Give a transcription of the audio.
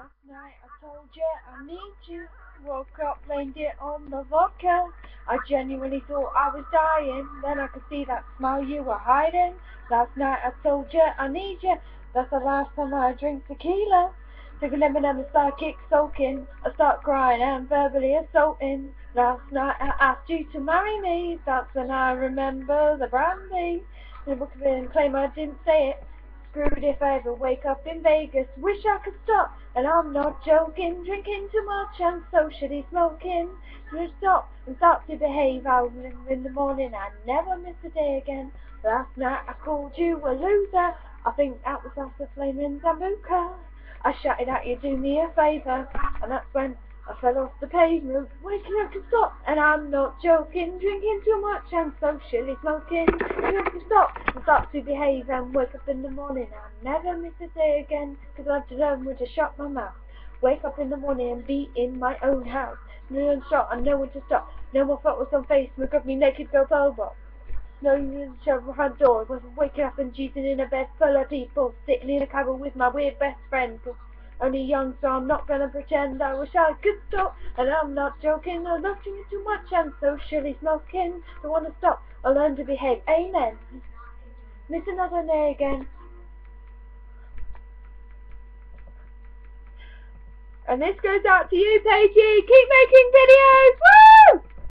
Last night I told you I need you. Woke up, blamed it on the vodka. I genuinely thought I was dying. Then I could see that smile you were hiding. Last night I told you I need you. That's the last time I drink tequila. Took a lemon and a sidekick soaking. I start crying and verbally assaulting. Last night I asked you to marry me. That's when I remember the brandy. The book of it and claim I didn't say it. Screwed if I ever wake up in Vegas. Wish I could stop, and I'm not joking. Drinking too much and socially smoking. To stop and start to behave out in the morning. I never miss a day again. Last night I called you a loser. I think that was after flaming Zambuca. I shouted at you, do me a favour, and that's when I fell off the pavement. Waking up to stop, and I'm not joking. Drinking too much and socially smoking. You have to stop and start to behave and wake up in the morning. I never miss a day again, cause I've done with to shut my mouth. Wake up in the morning and be in my own house. No one shot, I know when to stop. No more photos on Facebook of me naked girl over. No use shut my front door. Was waking up and cheating in a bed full of people. Sitting in a cabin with my weird best friend. Only young, so I'm not gonna pretend. I wish I could stop, and I'm not joking. I love drinking too much and socially smoking. Don't wanna stop, I'll learn to behave. Amen. Miss another day again. And this goes out to you, Paigey. Keep making videos. Woo!